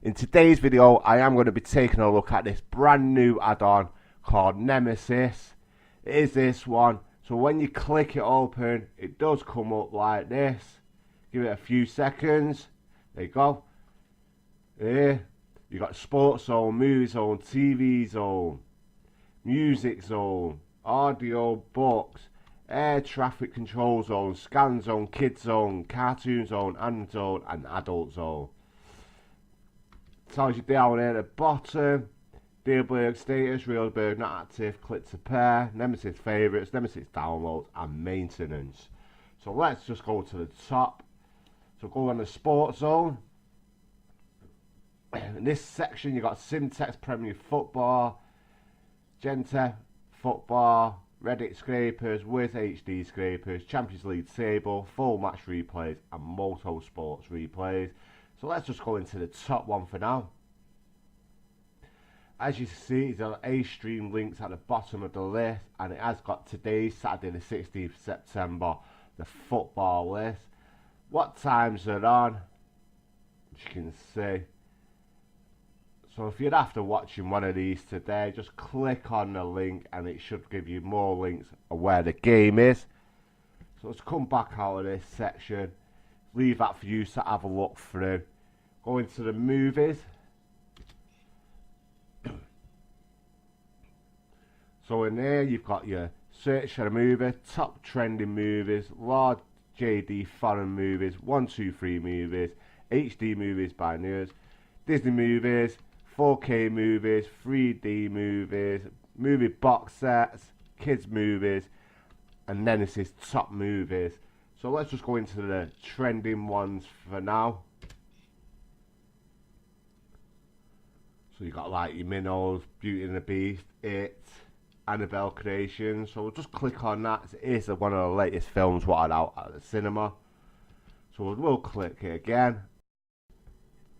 In today's video, I am going to be taking a look at this brand new add-on called Nemesis. It is this one. So when you click it open, it does come up like this. Give it a few seconds. There you go. Here, you got Sports Zone, Movie Zone, TV Zone, Music Zone, Audio, Books, Air Traffic Control Zone, Scan Zone, Kids Zone, Cartoon Zone, and Zone, and Adult Zone. Tells you down here at the bottom, Dealberg status, Realberg not active, click to pair, Nemesis favourites, Nemesis downloads, and maintenance. So let's just go to the top. So go on the Sports Zone. In this section you got Simtex Premier Football, Gente Football, Reddit Scrapers, Wiz HD Scrapers, Champions League Table, Full Match Replays, and Moto Sports Replays. So let's just go into the top one for now. As you see, there are A stream links at the bottom of the list, and it has got today's Saturday the 16th of September, the football list. What times are on, as you can see. So if you're after watching one of these today, just click on the link and it should give you more links of where the game is. So let's come back out of this section. Leave that for you to have a look through. Go into the movies. So in here you've got your search for a movie, top trending movies, large JD foreign movies, 1, 2, 3 movies, HD movies by news, Disney movies, 4K movies, 3D movies, movie box sets, kids movies, and Nemesis top movies. So let's just go into the trending ones for now. So you got like your Minnows, Beauty and the Beast, It, Annabelle Creation. So we'll just click on that. It is one of the latest films what are out at the cinema. So we'll click it again.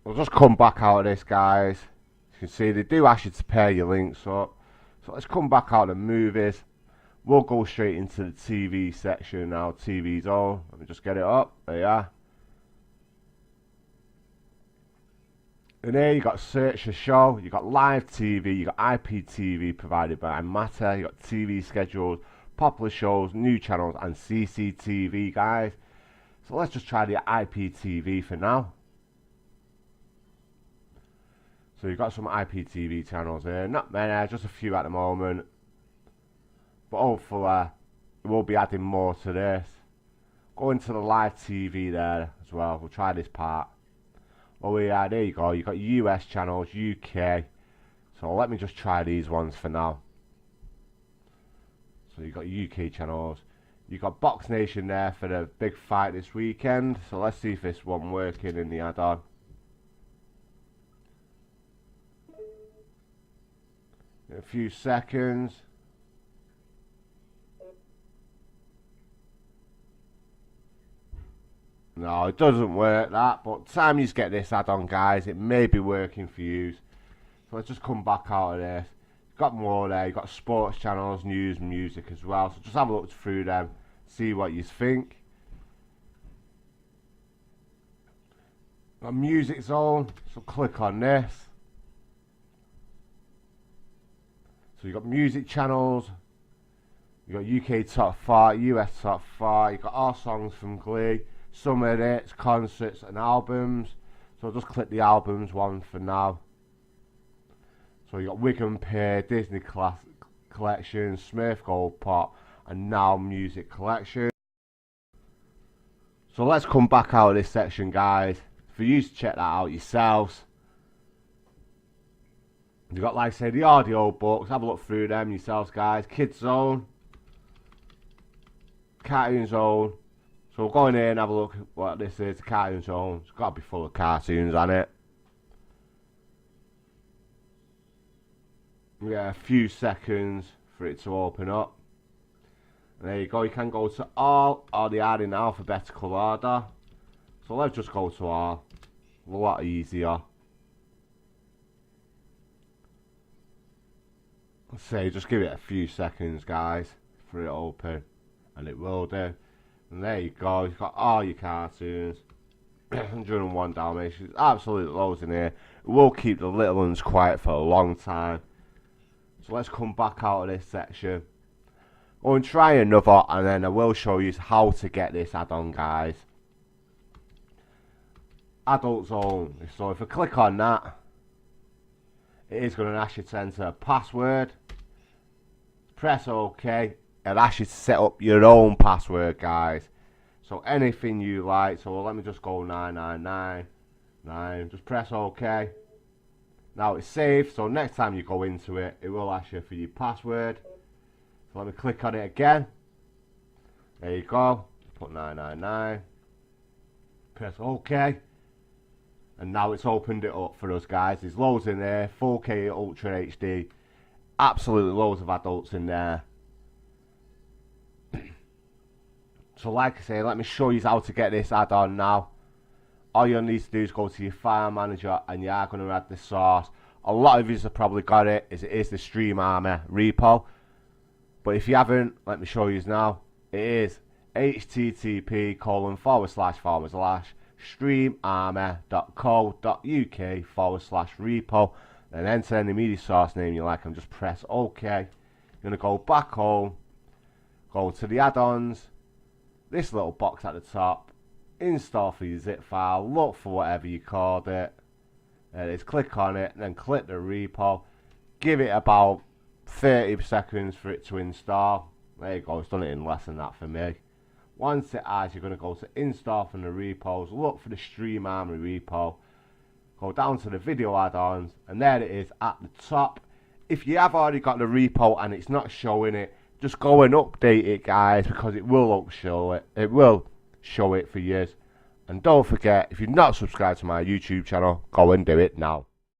We'll just come back out of this, guys. You can see they do ask you to pair your links up. So let's come back out of the movies. We'll go straight into the TV section now. TV Zone. Let me just get it up. There you are. And here you got search a show. You got live TV. You got IPTV provided by Matter. You got TV schedules, popular shows, new channels, and CCTV, guys. So let's just try the IPTV for now. So you've got some IPTV channels here. Not many, just a few at the moment. But hopefully we'll be adding more to this. Go into the live TV there as well. We'll try this part. Oh yeah, there you go. You've got US channels, UK. So let me just try these ones for now. So you've got UK channels. You've got Box Nation there for the big fight this weekend. So let's see if this one working in the add-on. In a few seconds. No, it doesn't work that, but time you get this add-on, guys, it may be working for you. So let's just come back out of this. You've got more there, you've got sports channels, news and music as well. So just have a look through them, see what you think. Got Music Zone, so click on this. So you've got music channels, you've got UK top 5, US top 5, you've got all songs from Glee, summer hits, concerts and albums. So just click the albums one for now. So you got Wigan Pier, Disney Collection, Smurf Gold Pop, and Now Music Collection. So let's come back out of this section, guys, for you to check that out yourselves. You've got, like I say, the audio books. Have a look through them yourselves, guys. Kids Zone, Cartoon Zone. So we'll go in here and have a look at what this is. The Cartoon Zone. It's got to be full of cartoons on it. We get a few seconds for it to open up. And there you go. You can go to all, or they are in alphabetical order. So let's just go to all. A lot easier. Let's say, just give it a few seconds, guys, for it to open, and it will do. And there you go, you've got all your cartoons. 101 Dalmatians, absolutely loads in here. It will keep the little ones quiet for a long time. So let's come back out of this section. Go and try another, and then I will show you how to get this add-on, guys. Adults only. So if I click on that, it is going to ask you to enter a password. Press OK. It'll ask you to set up your own password, guys. So anything you like. So let me just go 9999. Just press OK. Now it's saved. So next time you go into it, it will ask you for your password. So let me click on it again. There you go. Put 999. Press OK. And now it's opened it up for us, guys. There's loads in there. 4K Ultra HD. Absolutely loads of adults in there. So like I say, let me show you how to get this add-on now. All you'll need to do is go to your file manager, and you are going to add the source. A lot of you have probably got it. It is the Stream Army repo. But if you haven't, let me show you now. It is http://streamarmy.co.uk/repo. Then enter any media source name you like and just press OK. You're going to go back home, go to the add-ons, this little box at the top, install for your zip file, look for whatever you called it, and it's click on it, and then click the repo, give it about 30 seconds for it to install. There you go, it's done it in less than that for me. Once it has, you're going to go to install from the repos, look for the Stream Army repo, go down to the video add-ons, and there it is at the top. If you have already got the repo and it's not showing it, just go and update it, guys, because it will show it. It will show it for you. And don't forget, if you're not subscribed to my YouTube channel, go and do it now.